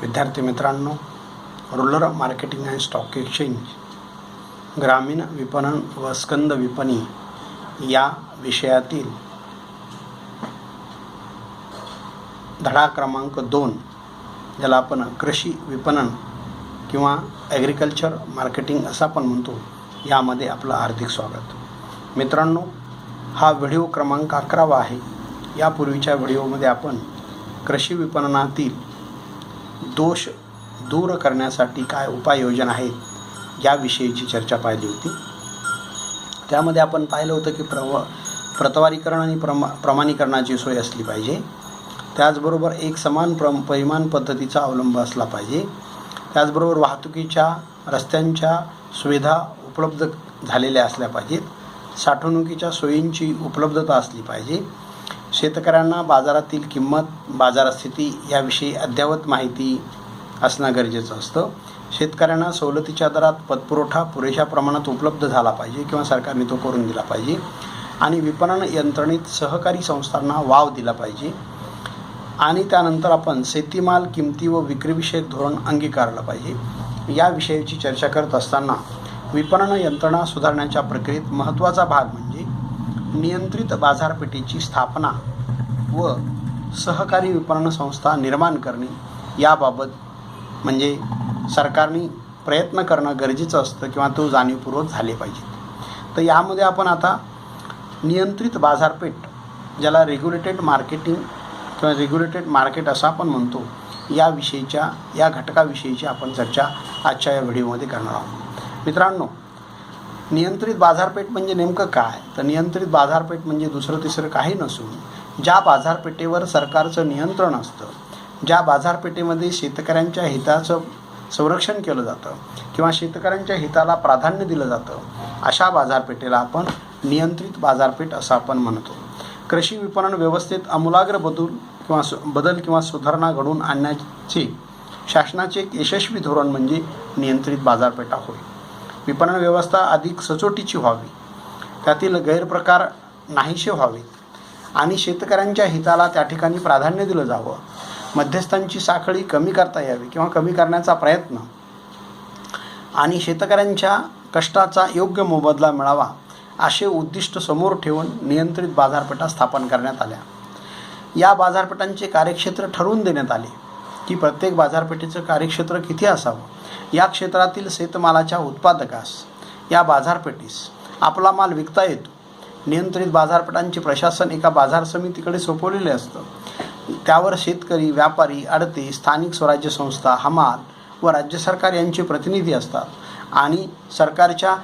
विद्यार्थी मित्रांनो, rural marketing and stock exchange, ग्रामीण विपणन व स्कंद विपणी या विषयातील धडा क्रमांक 2, ज्याला आपण कृषी विपणन किंवा ॲग्रिकल्चर मार्केटिंग असं आपण म्हणतो, यामध्ये आपलं हार्दिक स्वागत. मित्रांनो, हा व्हिडिओ क्रमांक 11 आहे. यापूर्वीच्या व्हिडिओमध्ये आपण कृषी विपणनातील दोष दूर करण्यासाठी काय उपाययोजना आहेत याविषयीची चर्चा पाहिली होती. त्यामध्ये आपण पाहिलं होतं की प्रतवारीकरण आणि प्रमाणीकरणाची सोय असली पाहिजे. त्याचबरोबर एक समान परिमाण पद्धतीचा अवलंब असला पाहिजे. त्याचबरोबर वाहतुकीच्या रस्त्यांच्या सुविधा उपलब्ध झालेल्या असल्या पाहिजेत. साठवणुकीच्या सोयींची उपलब्धता असली पाहिजे. शेतकऱ्यांना बाजारातील किंमत, बाजार स्थिती याविषयी अद्ययावत माहिती असणं गरजेचं असतं. शेतकऱ्यांना सवलतीच्या दरात पतपुरवठा पुरेशा प्रमाणात उपलब्ध झाला पाहिजे किंवा सरकारने तो करून दिला पाहिजे. आणि विपणन यंत्रणेत सहकारी संस्थांना वाव दिला पाहिजे. आणि त्यानंतर आपण शेतीमाल किमती व विक्रीविषयक धोरण अंगीकारलं पाहिजे. याविषयीची चर्चा करत असताना विपणन यंत्रणा सुधारण्याच्या प्रक्रियेत महत्त्वाचा भाग म्हणजे नियंत्रित बाजारपेठेची स्थापना व सहकारी विपणन संस्था निर्माण करणे याबाबत म्हणजे सरकारने प्रयत्न करणं गरजेचं असतं किंवा तो जाणीवपूर्वक झाले पाहिजे. तर यामध्ये आपण आता नियंत्रित बाजारपेठ, ज्याला रेग्युलेटेड मार्केटिंग किंवा रेग्युलेटेड मार्केट असं आपण म्हणतो, याविषयीच्या या घटकाविषयीची आपण चर्चा आजच्या या व्हिडिओमध्ये करणार आहोत. मित्रांनो, नियंत्रित बाजारपेठ म्हणजे नेमकं काय? तर नियंत्रित बाजारपेठ म्हणजे दुसरं तिसरं काही नसून ज्या बाजारपेठेवर सरकारचं नियंत्रण असतं, ज्या बाजारपेठेमध्ये शेतकऱ्यांच्या हिताचं संरक्षण केलं जातं किंवा शेतकऱ्यांच्या हिताला प्राधान्य दिलं जातं, अशा बाजारपेठेला आपण नियंत्रित बाजारपेठ असं आपण म्हणतो. कृषी विपणन व्यवस्थेत आमूलाग्र बदल किंवा सुधारणा घडवून आणण्याचे शासनाचे एक यशस्वी धोरण म्हणजे नियंत्रित बाजारपेठा होय. विपणन व्यवस्था अधिक सचोटीची व्हावी, त्यातील गैरप्रकार नाहीसे व्हावेत आणि शेतकऱ्यांच्या हिताला त्या ठिकाणी प्राधान्य दिलं जावं. मध्यस्थांची साखळी कमी करता यावी किंवा कमी करण्याचा प्रयत्न आणि शेतकऱ्यांच्या कष्टाचा योग्य मोबदला मिळावा असे उद्दिष्ट समोर ठेवून नियंत्रित बाजारपेठा स्थापन करण्यात आल्या. या बाजारपेठांचे कार्यक्षेत्र ठरवून देण्यात आले की प्रत्येक बाजारपेठेचं कार्यक्षेत्र किती असावं. या क्षेत्रातील शेतमालाच्या उत्पादकास या बाजारपेठीस आपला माल विकता येतो. नियंत्रित बाजारपेठांचे प्रशासन एका बाजार समितीकडे सोपवलेले असतं. त्यावर शेतकरी, व्यापारी, आडते, स्थानिक स्वराज्य संस्था, हमाल व राज्य सरकार यांचे प्रतिनिधी असतात आणि सरकारच्या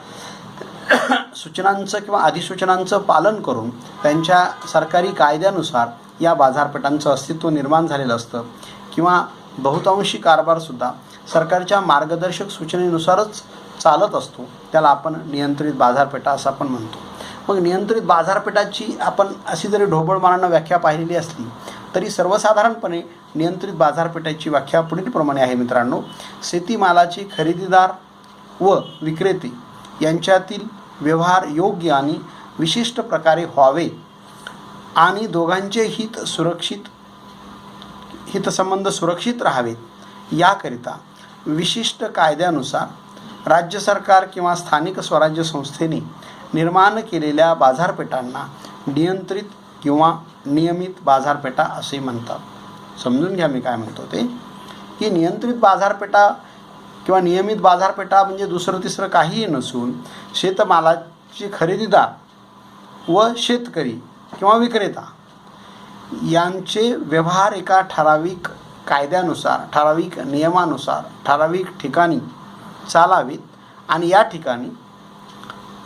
सूचनांचं किंवा अधिसूचनांचं पालन करून त्यांच्या सरकारी कायद्यानुसार या बाजारपेठांचं अस्तित्व निर्माण झालेलं असतं किंवा बहुतांशी कारभारसुद्धा सरकारच्या मार्गदर्शक सूचनेनुसारच चालत असतो. त्याला आपण नियंत्रित बाजारपेठा असं आपण म्हणतो. मग नियंत्रित बाजारपेठाची आपण अशी जरी ढोबळमानानं व्याख्या पाहिलेली असली तरी सर्वसाधारणपणे नियंत्रित बाजारपेठाची व्याख्या पुढीलप्रमाणे आहे. मित्रांनो, शेतीमालाचे खरेदीदार व विक्रेते यांच्यातील व्यवहार योग्य आणि विशिष्ट प्रकारे व्हावे आणि दोघांचे हितसंबंध सुरक्षित राहावेत, याकरिता विशिष्ट कायद्यानुसार राज्य सरकार किंवा स्थानिक स्वराज्य संस्थेने निर्माण केलेल्या बाजारपेठांना नियंत्रित किंवा नियमित बाजारपेठा असे म्हणतात. समजून घ्या मी काय म्हणतो ते, की नियंत्रित बाजारपेठा किंवा नियमित बाजारपेठा म्हणजे दुसरं तिसरं काहीही नसून शेतमालाचे खरेदीदार व शेतकरी किंवा विक्रेता यांचे व्यवहार एका ठराविक कायद्यानुसार, ठराविक नियमानुसार, ठराविक ठिकाणी चालावेत आणि या ठिकाणी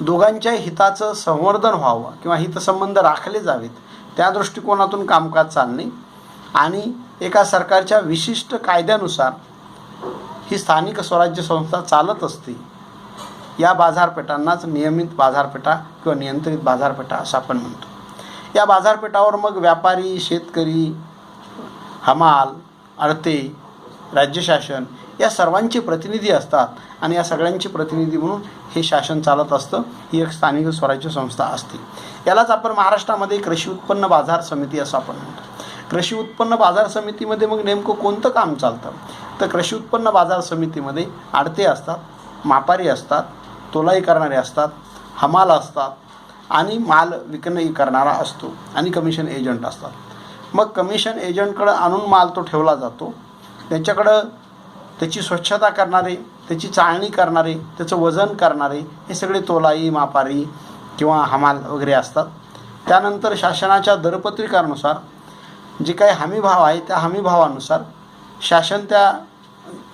दोघांच्या हिताचं संवर्धन व्हावं किंवा हितसंबंध राखले जावेत, त्या दृष्टिकोनातून कामकाज चालणे आणि एका सरकारच्या विशिष्ट कायद्यानुसार ही स्थानिक स्वराज्य संस्था चालत असते. या बाजारपेठांनाच नियमित बाजारपेठा किंवा नियंत्रित बाजारपेठा असं आपण म्हणतो. या बाजारपेठावर मग व्यापारी, शेतकरी, हमाल, आडते, राज्य शासन या सर्वांचे प्रतिनिधी असतात आणि या सगळ्यांचे प्रतिनिधी म्हणून हे शासन चालत असतं. ही एक स्थानिक स्वराज्य संस्था असते. यालाच आपण महाराष्ट्रामध्ये कृषी उत्पन्न बाजार समिती असं आपण म्हणतो. कृषी उत्पन्न बाजार समितीमध्ये मग नेमकं कोणतं काम चालतं? तर कृषी उत्पन्न बाजार समितीमध्ये आडते असतात, मापारी असतात, तोलाई करणारे असतात, हमाल असतात आणि माल विक्री करणारा असतो आणि कमिशन एजंट असतात. मग कमिशन एजंटकडं आणून माल तो ठेवला जातो. त्याच्याकडं त्याची स्वच्छता करणारे, त्याची चाळणी करणारे, त्याचं वजन करणारे हे सगळे तोलाई, मापारी किंवा हमाल वगैरे असतात. त्यानंतर शासनाच्या दरपत्रिकानुसार जे काही हमी भाव आहे त्या हमी भावानुसार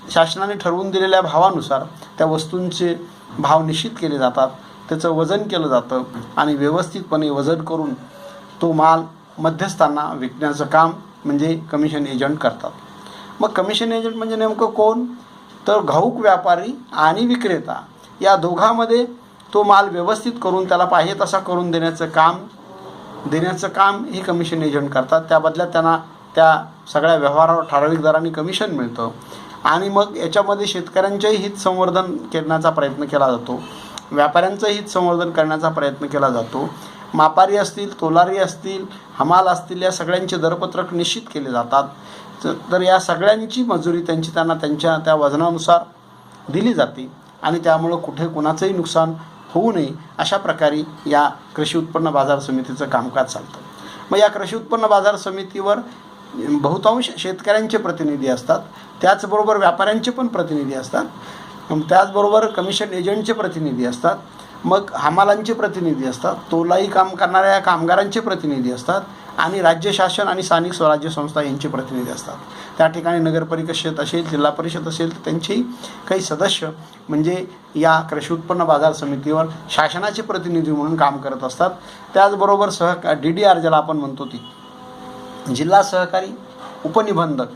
शासनाने ठरवून दिलेल्या भावानुसार त्या वस्तूंचे भाव निश्चित केले जातात. त्याचं वजन केलं जातं आणि व्यवस्थितपणे वजन करून तो माल मध्यस्थांना विकण्याचं काम म्हणजे कमिशन एजंट करतात. मग कमिशन एजंट म्हणजे नेमकं कोण? तर घाऊक व्यापारी आणि विक्रेता या दोघांमध्ये तो माल व्यवस्थित करून त्याला पाहिजे तसा करून देण्याचं काम हे कमिशन एजंट करतात. त्या बदल्यात त्यांना त्या सगळ्या व्यवहारावर ठराविक दराने कमिशन मिळतं. आणि मग याच्यामध्ये शेतकऱ्यांचंही हित संवर्धन करण्याचा प्रयत्न केला जातो, व्यापाऱ्यांचं हित संवर्धन करण्याचा प्रयत्न केला जातो. मापारी असतील, तोलारी असतील, हमाल असतील या सगळ्यांचे दरपत्रक निश्चित केले जातात. तर या सगळ्यांची मजुरी त्यांना त्यांच्या त्या वजनानुसार दिली जाते आणि त्यामुळं कुठे कुणाचंही नुकसान होऊ नये अशा प्रकारे या कृषी उत्पन्न बाजार समितीचं कामकाज चालतं. मग या कृषी उत्पन्न बाजार समितीवर बहुतांश शेतकऱ्यांचे प्रतिनिधी असतात, त्याचबरोबर व्यापाऱ्यांचे पण प्रतिनिधी असतात, त्याचबरोबर कमिशन एजंटचे प्रतिनिधी असतात, मग हमालांचे प्रतिनिधी असतात, तोलाई काम करणाऱ्या कामगारांचे प्रतिनिधी असतात आणि राज्य शासन आणि स्थानिक स्वराज्य संस्था यांचे प्रतिनिधी असतात. त्या ठिकाणी नगरपरिषद असेल, जिल्हा परिषद असेल तर त्यांचेही काही सदस्य म्हणजे या कृषी उत्पन्न बाजार समितीवर शासनाचे प्रतिनिधी म्हणून काम करत असतात. त्याचबरोबर DDR ज्याला आपण म्हणतो ती जिल्हा सहकारी उपनिबंधक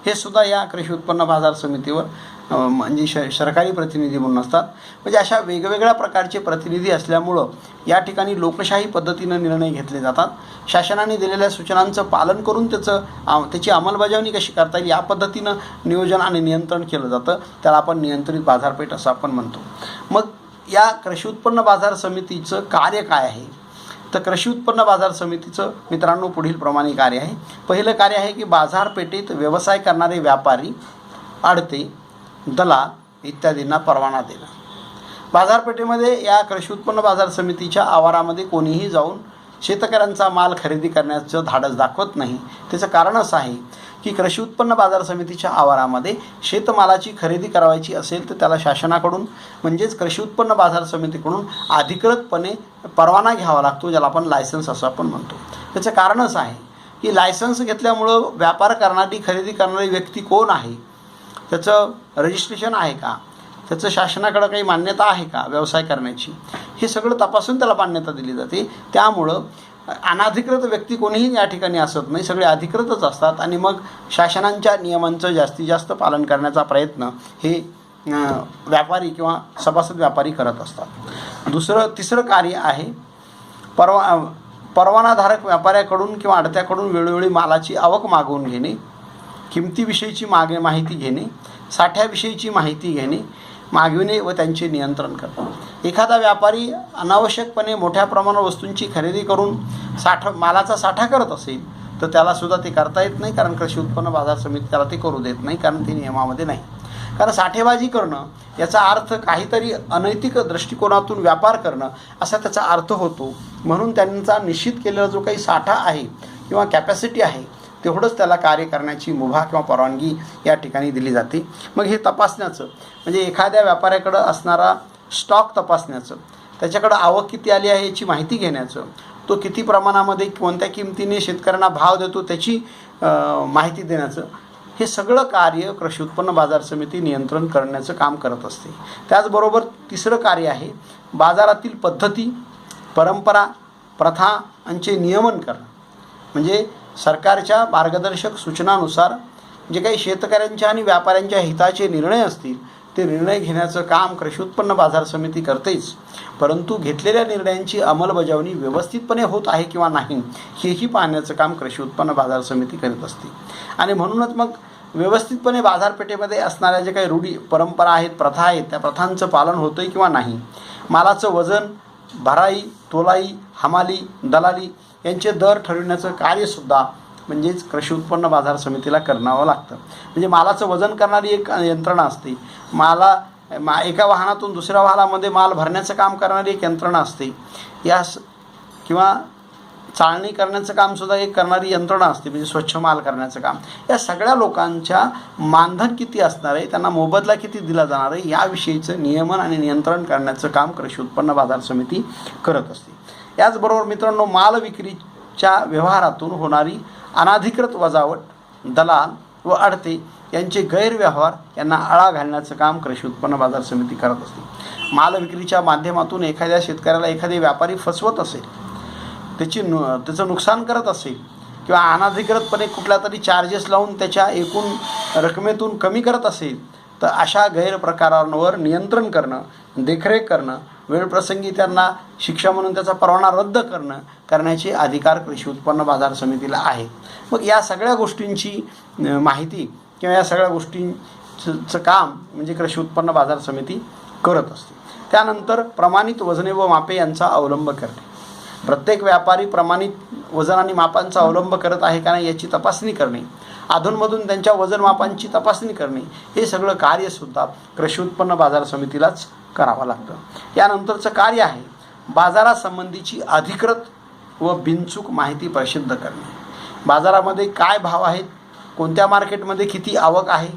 हे सुद्धा या कृषी उत्पन्न बाजार समितीवर म्हणजे सरकारी प्रतिनिधी म्हणून असतात. म्हणजे अशा वेगवेगळ्या प्रकारचे प्रतिनिधी असल्यामुळं या ठिकाणी लोकशाही पद्धतीनं निर्णय घेतले जातात. शासनाने दिलेल्या सूचनांचं पालन करून त्याची अंमलबजावणी कशी करता येईल या पद्धतीनं नियोजन आणि नियंत्रण केलं जातं. त्याला आपण नियंत्रित बाजारपेठ असं आपण म्हणतो. मग या कृषी उत्पन्न बाजार समितीचं कार्य काय आहे? तर कृषी उत्पन्न बाजार समितीचं मित्रांनो पुढील प्रमाणे कार्य आहे. पहिलं कार्य आहे की बाजारपेठेत व्यवसाय करणारे व्यापारी, आडते, दलाल इत्यादींना परवाना देणं. बाजारपेठेमध्ये या कृषी उत्पन्न बाजार समितीच्या आवारामध्ये कोणीही जाऊन शेतकऱ्यांचा माल खरेदी करण्याचं धाडस दाखवत नाही. त्याचं कारण असं आहे की कृषी उत्पन्न बाजार समितीच्या आवारामध्ये शेतमालाची खरेदी करायची असेल तर त्याला शासनाकडून म्हणजेच कृषी उत्पन्न बाजार समितीकडून अधिकृतपणे परवाना घ्यावा लागतो, ज्याला आपण लायसन्स असं आपण म्हणतो. त्याचं कारण असं आहे की लायसन्स घेतल्यामुळं व्यापार करणारी खरेदी करणारी व्यक्ती कोण आहे, त्याचं रजिस्ट्रेशन आहे का, त्याचं शासनाकडं काही मान्यता आहे का व्यवसाय करण्याची, हे सगळं तपासून त्याला मान्यता दिली जाते. त्यामुळं अनाधिकृत व्यक्ती कोणीही या ठिकाणी असत नाही, सगळे अधिकृतच असतात आणि मग शासनांच्या नियमांचं जास्तीत जास्त पालन करण्याचा प्रयत्न हे व्यापारी किंवा सभासद व्यापारी करत असतात. तिसरं कार्य आहे परवानाधारक व्यापाऱ्याकडून किंवा आडत्याकडून वेळोवेळी मालाची आवक मागवून घेणे, किमतीविषयीची माहिती घेणे, साठ्याविषयीची माहिती घेणे, मागविणे व त्यांचे नियंत्रण करणे. एखादा व्यापारी अनावश्यकपणे मोठ्या प्रमाणात वस्तूंची खरेदी करून मालाचा साठा करत असेल तर त्यालासुद्धा ते करता येत नाही, कारण कृषी उत्पन्न बाजार समिती त्याला ते करू देत नाही, कारण ते नियमामध्ये नाही. कारण साठेबाजी करणं याचा अर्थ काहीतरी अनैतिक दृष्टिकोनातून व्यापार करणं असा त्याचा अर्थ होतो. म्हणून त्यांचा निश्चित केलेला जो काही साठा आहे किंवा कॅपॅसिटी आहे तेवढंच त्याला कार्य करण्याची मुभा किंवा परवानगी या ठिकाणी दिली जाते. मग हे तपासण्याचं म्हणजे एखाद्या व्यापाऱ्याकडं असणारा स्टॉक तपासण्याचं, त्याच्याकडं आवक किती आली आहे याची माहिती घेण्याचं, तो किती प्रमाणामध्ये कोणत्या किमतीने शेतकऱ्यांना भाव देतो त्याची माहिती देण्याचं, हे सगळं कार्य कृषी उत्पन्न बाजार समिती नियंत्रण करण्याचं काम करत असते. त्याचबरोबर तिसरं कार्य आहे बाजारातील पद्धती, परंपरा, प्रथा यांचे नियमन करणं. म्हणजे सरकारच्या मार्गदर्शक सूचनानुसार जे काही शेतकऱ्यांच्या आणि व्यापाऱ्यांच्या हिताचे निर्णय असतील ते निर्णय घेण्याचं काम कृषी उत्पन्न बाजार समिती करतेच, परंतु घेतलेल्या निर्णयांची अंमलबजावणी व्यवस्थितपणे होत आहे किंवा नाही हेही पाहण्याचं काम कृषी उत्पन्न बाजार समिती करत असते. आणि म्हणूनच मग व्यवस्थितपणे बाजारपेठेमध्ये असणाऱ्या जे काही रूढी परंपरा आहेत, प्रथा आहेत, त्या प्रथांचं पालन होतं आहे किंवा नाही, मालाचं वजन, भराई, तोलाई, हमाली, दलाली यांचे दर ठरविण्याचं कार्यसुद्धा म्हणजेच कृषी उत्पन्न बाजार समितीला करावं लागतं. म्हणजे मालाचं वजन करणारी एक यंत्रणा असते, एका वाहनातून दुसऱ्या वाहनामध्ये माल भरण्याचं काम करणारी एक यंत्रणा असते, किंवा चाळणी करण्याचं कामसुद्धा एक करणारी यंत्रणा असते, म्हणजे स्वच्छ माल करण्याचं काम. या सगळ्या लोकांच्या मानधन किती असणार आहे, त्यांना मोबदला किती दिला जाणार आहे, याविषयीचं नियमन आणि नियंत्रण करण्याचं काम कृषी उत्पन्न बाजार समिती करत असते. याचबरोबर मित्रांनो, माल विक्रीच्या व्यवहारातून होणारी अनाधिकृत वजावट, दलाल व अडते यांचे गैरव्यवहार यांना आळा घालण्याचं काम कृषी उत्पन्न बाजार समिती करत असते. माल विक्रीच्या माध्यमातून एखाद्या शेतकऱ्याला एखादे व्यापारी फसवत असेल, त्याचं नुकसान करत असेल, किंवा अनाधिकृतपणे कुठल्या तरी चार्जेस लावून त्याच्या एकूण रकमेतून कमी करत असेल, तर अशा गैरप्रकारांवर नियंत्रण करणं, देखरेख करणं, वेळप्रसंगी त्यांना शिक्षा म्हणून त्याचा परवाना रद्द करण्याचे अधिकार कृषी उत्पन्न बाजार समितीला आहे. मग या सगळ्या गोष्टींची माहिती किंवा या सगळ्या गोष्टींचं काम म्हणजे कृषी उत्पन्न बाजार समिती करत असते. त्यानंतर प्रमाणित वजने व मापे यांचा अवलंब करणे. प्रत्येक व्यापारी प्रमाणित वजन आणि मापांचा अवलंब करत आहे का नाही याची तपासणी करणे, अधूनमधून त्यांच्या वजन मापांची तपासणी करणे, हे सगळं कार्यसुद्धा कृषी उत्पन्न बाजार समितीलाच करावं लागतं. यानंतरचं कार्य आहे बाजारासंबंधीची अधिकृत व बिनचूक माहिती प्रसिद्ध करणे. बाजारामध्ये काय भाव आहेत, कोणत्या मार्केटमध्ये किती आवक आहे,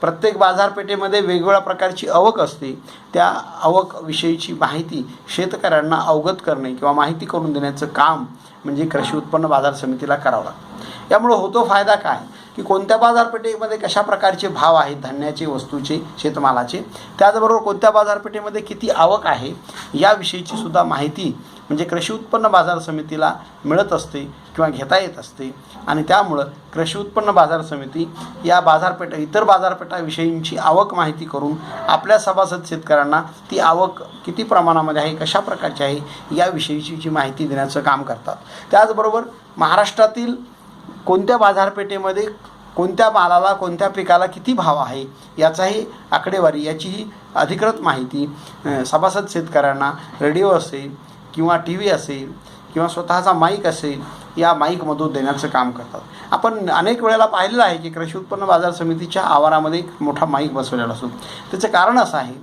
प्रत्येक बाजारपेठेमध्ये वेगवेगळ्या प्रकारची आवक असते, त्या आवकविषयीची माहिती शेतकऱ्यांना अवगत करणे किंवा माहिती करून देण्याचं काम म्हणजे कृषी उत्पन्न बाजार समितीला करावं लागतं. यामुळे होतो फायदा काय, की कोणत्या बाजारपेठेमध्ये कशा प्रकारचे भाव आहेत धान्याचे, वस्तूचे, शेतमालाचे, त्याचबरोबर कोणत्या बाजारपेठेमध्ये किती आवक आहे याविषयीची सुद्धा माहिती म्हणजे कृषी उत्पन्न बाजार समितीला मिळत असते किंवा घेता येत असते. आणि त्यामुळं कृषी उत्पन्न बाजार समिती या इतर बाजारपेठाविषयींची आवक माहिती करून आपल्या सभासद शेतकऱ्यांना ती आवक किती प्रमाणामध्ये आहे, कशा प्रकारची आहे याविषयीची माहिती देण्याचं काम करतात. त्याचबरोबर महाराष्ट्रातील कोणत्या बाजारपेठेमध्ये कोणत्या मालाला, कोणत्या पिकाला किती भाव आहे याचाही आकडेवारी, याचीही अधिकृत माहिती सभासद शेतकऱ्यांना रेडिओ असेल किंवा टी व्ही असेल किंवा स्वतःचा माईक असेल या माईकमधून देण्याचं काम करतात. आपण अनेक वेळेला पाहिलेलं आहे की कृषी उत्पन्न बाजार समितीच्या आवारामध्ये एक मोठा माईक बसवलेला असतो. त्याचं कारण असं आहे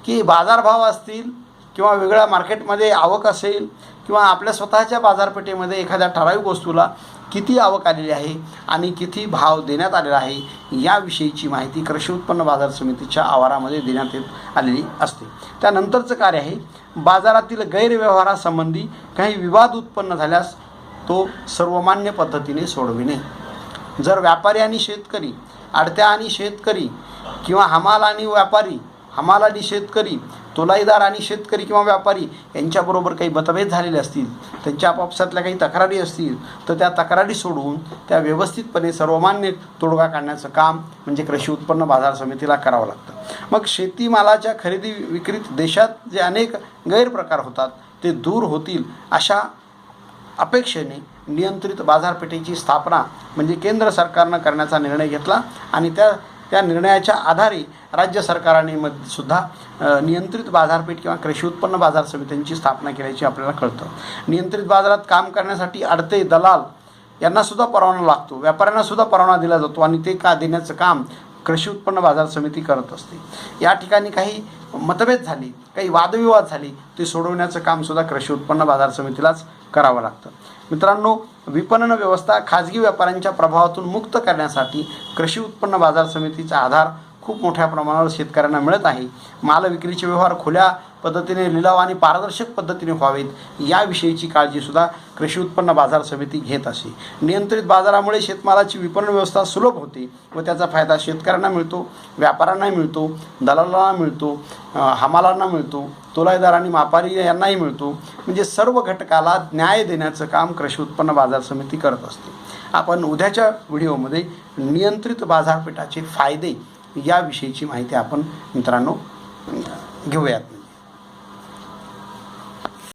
की बाजारभाव असतील किंवा वेगळ्या मार्केटमध्ये आवक असेल किंवा आपल्या स्वतःच्या बाजारपेठेमध्ये एखाद्या ठराविक वस्तूला किती आवक आलेली आहे आणि किती भाव देण्यात आलेला आहे याविषयीची माहिती कृषी उत्पन्न बाजार समितीच्या आवारामध्ये देण्यात येत आलेली असते. त्यानंतरचं कार्य आहे बाजारातील गैरव्यवहारासंबंधी काही विवाद उत्पन्न झाल्यास तो सर्वमान्य पद्धतीने सोडविणे. जर व्यापारी आणि शेतकरी, आडत्या आणि शेतकरी किंवा हमाल आणि व्यापारी, हमाल आणि शेतकरी, तोलाईदार आणि शेतकरी किंवा व्यापारी यांच्याबरोबर काही मतभेद झालेले असतील, त्यांच्या आपापसातल्या काही तक्रारी असतील, तर त्या तक्रारी सोडवून त्या व्यवस्थितपणे सर्वमान्य तोडगा काढण्याचं काम म्हणजे कृषी उत्पन्न बाजार समितीला करावं लागतं. मग शेतीमालाच्या खरेदी विक्रीत देशात जे अनेक गैरप्रकार होतात ते दूर होतील अशा अपेक्षेने नियंत्रित बाजारपेठेची स्थापना म्हणजे केंद्र सरकारनं करण्याचा निर्णय घेतला आणि त्या निर्णयाच्या आधारे राज्य सरकाराने सुद्धा नियंत्रित बाजारपेठ किंवा कृषी उत्पन्न बाजार समित्यांची स्थापना केल्याची आपल्याला कळतं. नियंत्रित बाजारात काम करण्यासाठी अडते, दलाल यांनासुद्धा परवाना लागतो, व्यापाऱ्यांनासुद्धा परवाना दिला जातो आणि ते देण्याचं काम कृषी उत्पन्न बाजार समिती करत असते. या ठिकाणी काही मतभेद झाली, काही वादविवाद झाले, ते सोडवण्याचं कामसुद्धा कृषी उत्पन्न बाजार समितीलाच करावं लागतं. मित्रांनो, विपणन व्यवस्था खाजगी व्यापाऱ्यांच्या प्रभावातून मुक्त करण्यासाठी कृषी उत्पन्न बाजार समितीचा आधार खूप मोठ्या प्रमाणावर शेतकऱ्यांना मिळत आहे. माल विक्रीचे व्यवहार खुल्या पद्धतीने, लिलाव आणि पारदर्शक पद्धतीने व्हावेत याविषयीची काळजीसुद्धा कृषी उत्पन्न बाजार समिती घेत असे. नियंत्रित बाजारामुळे शेतमालाची विपणन व्यवस्था सुलभ होते व त्याचा फायदा शेतकऱ्यांना मिळतो, व्यापाऱ्यांना मिळतो, दलालांना मिळतो, हमालांना मिळतो, तोलाईदार आणि मापारी यांनाही मिळतो. म्हणजे सर्व घटकाला न्याय देण्याचं काम कृषी उत्पन्न बाजार समिती करत असते. आपण उद्याच्या व्हिडिओमध्ये नियंत्रित बाजारपेठाचे फायदे याविषयीची माहिती आपण मित्रांनो घेऊयात.